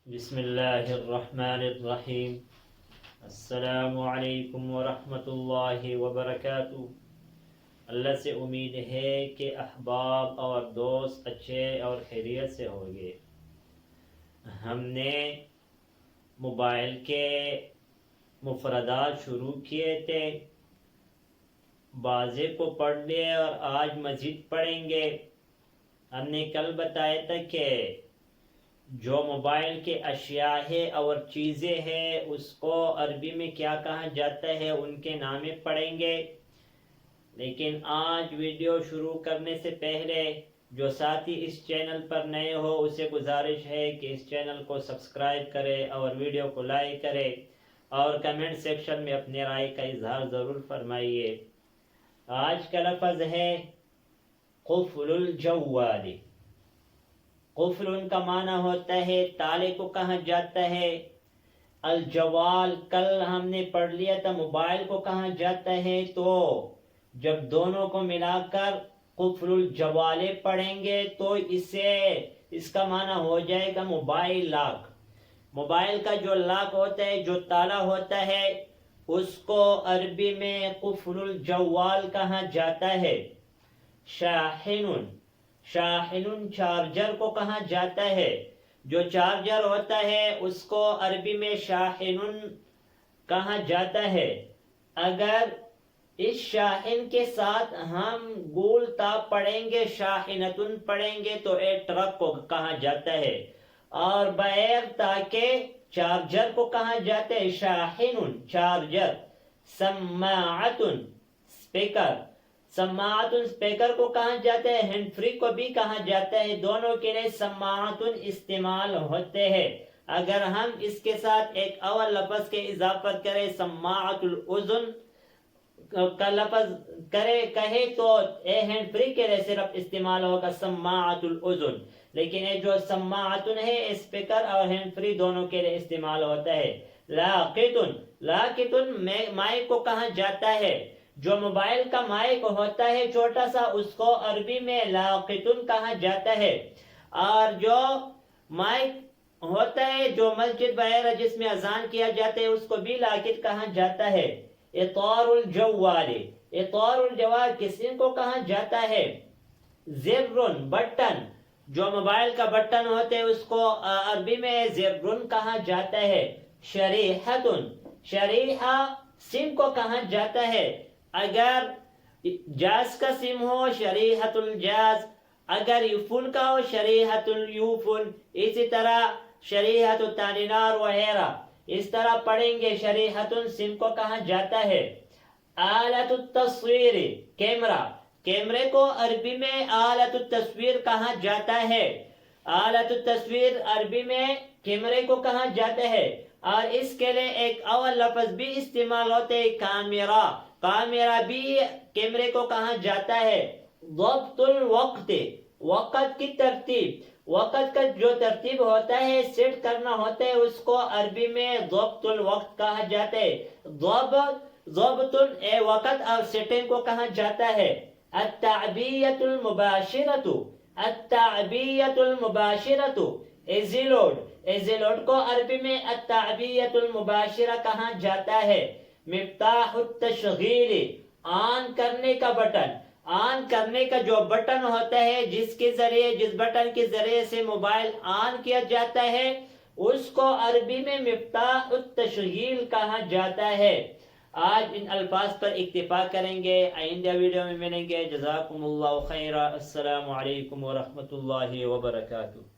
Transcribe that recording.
بسم اللہ الرحمن الرحیم۔ السلام علیکم ورحمۃ اللہ وبرکاتہ۔ اللہ سے امید ہے کہ احباب اور دوست اچھے اور خیریت سے ہوں گے۔ ہم نے موبائل کے مفردات شروع کیے تھے، بعضے کو پڑھ لیے اور آج مزید پڑھیں گے۔ ہم نے کل بتایا تھا کہ جو موبائل کے اشیاء ہے اور چیزیں ہیں اس کو عربی میں کیا کہا جاتا ہے، ان کے نام پڑھیں گے۔ لیکن آج ویڈیو شروع کرنے سے پہلے جو ساتھی اس چینل پر نئے ہو اسے گزارش ہے کہ اس چینل کو سبسکرائب کرے اور ویڈیو کو لائک کرے اور کمنٹ سیکشن میں اپنے رائے کا اظہار ضرور فرمائیے۔ آج کا لفظ ہے قفل الجوال۔ قفل ان کا معنی ہوتا ہے تالے کو کہا جاتا ہے۔ الجوال کل ہم نے پڑھ لیا تھا موبائل کو کہا جاتا ہے، تو جب دونوں کو ملا کر قفل الجوالے پڑھیں گے تو اس کا معنی ہو جائے گا موبائل لاک۔ موبائل کا جو لاک ہوتا ہے، جو تالا ہوتا ہے، اس کو عربی میں قفل الجوال کہا جاتا ہے۔ شاحن، شاحن چارجر کو کہا جاتا ہے۔ جو چارجر ہوتا ہے اس کو عربی میں شاحن کہا جاتا ہے۔ اگر اس شاحن کے ساتھ ہم گول تا پڑھیں گے، شاحنتن پڑھیں گے، تو ایک ٹرک کو کہا جاتا ہے، اور بغیر تا کے چارجر کو کہا جاتا ہے شاحن چارجر۔ سماعتن اسپیکر، سماعتن اسپیکر کو کہا جاتا ہے، ہینڈ فری کو بھی کہا جاتا ہے۔ دونوں کے لیے سماعتن استعمال ہوتے ہیں۔ اگر ہم اس کے ساتھ ایک اور لفظ کے اضافت کریں، سماعت الاذن کا لفظ کہے تو ہینڈ فری کے لیے صرف استعمال ہوگا سماعت الاذن، لیکن یہ جو سماعتن ہے اسپیکر اور ہینڈ فری دونوں کے لیے استعمال ہوتا ہے۔ لاقطن، لاقطن مائک کو کہا جاتا ہے۔ جو موبائل کا مائک ہوتا ہے چھوٹا سا، اس کو عربی میں لاقطن کہا جاتا ہے۔ اور جو مائک ہوتا ہے جو مسجد وغیرہ جس میں اذان کیا جاتا ہے اس کو بھی لاقط کہا جاتا ہے۔ اطار الجوال، اطار الجوال کس کو کہا جاتا ہے؟ زرن، بٹن، جو موبائل کا بٹن ہوتے ہیں اس کو عربی میں زرن کہا جاتا ہے۔ شریحتن، شریحہ سم کو کہا جاتا ہے۔ اگر جاز کا سم ہو شریحت الجاز، اگر یوفون کا ہو شریحت اليوفون، اسی طرح شریحت التانینار وغیرہ اس طرح پڑھیں گے۔ شریحتن سم کو کہا جاتا ہے۔ آلت التصویر، کیمرہ، کیمرے کو عربی میں آلت التصویر کہا جاتا ہے۔ آلت التصویر عربی میں کیمرے کو کہا جاتا ہے۔ اور اس کے لیے ایک اور لفظ بھی استعمال ہوتے ہے، کیمرہ، کیمرہ بھی کیمرے کو کہا جاتا ہے۔ ضبط الوقت، وقت کی ترتیب، وقت کا جو ترتیب ہوتا ہے سیٹ کرنا ہوتا ہے اس کو عربی میں ضبط الوقت کہا جاتا ہے۔ ضبط وقت اور سیٹنگ کو کہا جاتا ہے۔ التعبیۃ المباشرۃ، التعبیۃ المباشرۃ، ایزی لوڈ، ایزی لوڈ کو عربی میں التعبیۃ المباشرہ کہا جاتا ہے۔ مفتاح التشغیل، آن کرنے کا بٹن، آن کرنے کا جو بٹن ہوتا ہے جس بٹن کے ذریعے سے موبائل آن کیا جاتا ہے اس کو عربی میں مفتاح التشغیل کہا جاتا ہے۔ آج ان الفاظ پر اکتفا کریں گے، آئندہ ویڈیو میں ملیں گے۔ جزاکم اللہ خیرا، السلام علیکم ورحمۃ اللہ وبرکاتہ۔